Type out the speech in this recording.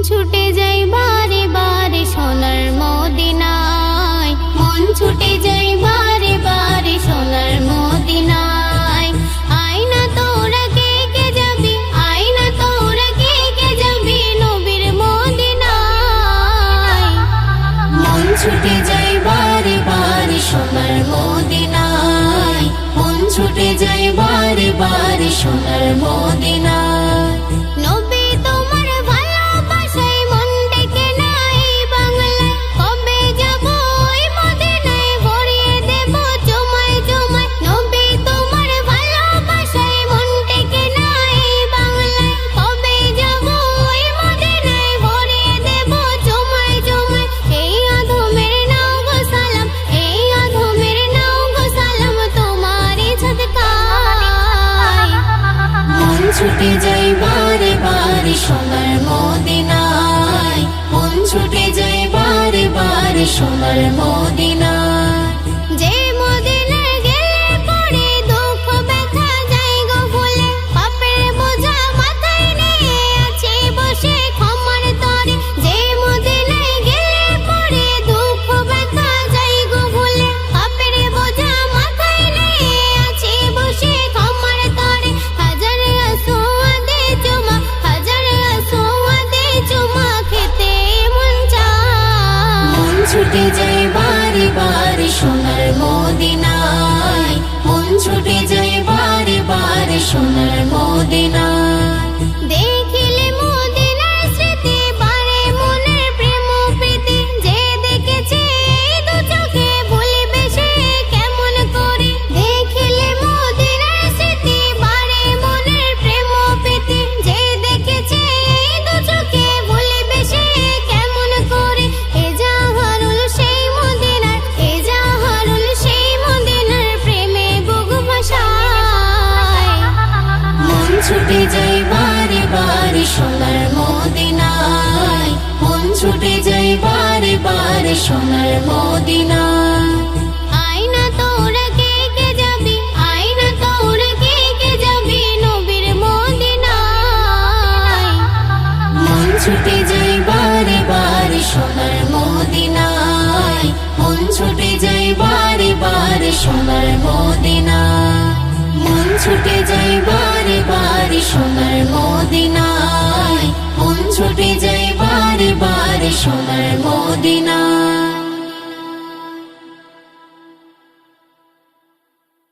ছুটে যাই বারে বারে সোনার মদিনায়, মন ছুটে যাই বারে বারে সোনার মদিনায়। আয়না তোরা কে কে যাবি, আয়না তোরা কে কে যাবি নবীর মদিনায়। মন ছুটে যাই বারে বারে সোনার মদিনায়, মন ছুটে যাই বারে বারে সোনার মদিনায়। নবী তোমার ভালোবাসায় মন ডেকে নাই বাংলায়, কবে যাব ওই মদিনায় ভরিয়ে দেব জমায় জমায়। নবী তোমার ভালোবাসায় মন ডেকে নাই বাংলায়, কবে যাব ওই মদিনায় ভরিয়ে দেব জমায় জমায়। এই আধমের নাও গো সালাম, এই আধমের নাও গো সালাম তোমারই সাদকায়। মন ছুটে যাই বারে বারে সোনার মদিনায়, মন ছুটে যাই বারে বারে সোনার মদিনায়। যে মদিনায় গেলে পরে দুঃখ ব্যথা যায় গো ভুলে, পাপের বোঝা মাথায় নিয়ে আছে বসে ক্ষমার তরে। যে মদিনায় গেলে পরে দুঃখ ব্যথা যায় গো ভুলে, পাপের বোঝা মাথায় নিয়ে আছে বসে ক্ষমার তরে। হাজার আসোয়াদে চুমা, হাজার আসোয়াদে চুমা খেতে মন চায়। মন ছুটে যাই বারে বারে সোনার মদিনায়, মন ছুটে যাই বারে বারে সোনার মদিনায়। দেখিলে মদিনার স্মৃতি বারে মনের প্রেম প্রীতি, যে দেখেছে এই দু চোখে ভুলিবে সে কেমন করে। দেখিলে মদিনার স্মৃতি বারে মনের প্রেম প্রীতি, যে দেখেছে এই দু চোখে ভুলিবে সে কেমন করে। এ জাহারুল সেই মদিনার, এ জাহারুল সেই মদিনার প্রেমে বুক ভাসায়। মন ছুটে যাই বারে বারে সোনার মদিনায়, মন ছুটে যাই বারে বারে সোনার মদিনায়। আয়না তোরা কে কে যাবি, আয়না তোরা কে কে যাবি নবীর মদিনায়। মন ছুটে যাই বারে বারে সোনার মদিনায়, মন ছুটে যাই বারে বারে সোনার মদিনায়। মন ছুটে যাই বারে বারে সোনার মদিনায়, মন ছুটে যাই বারে বারে সোনার মদিনায়।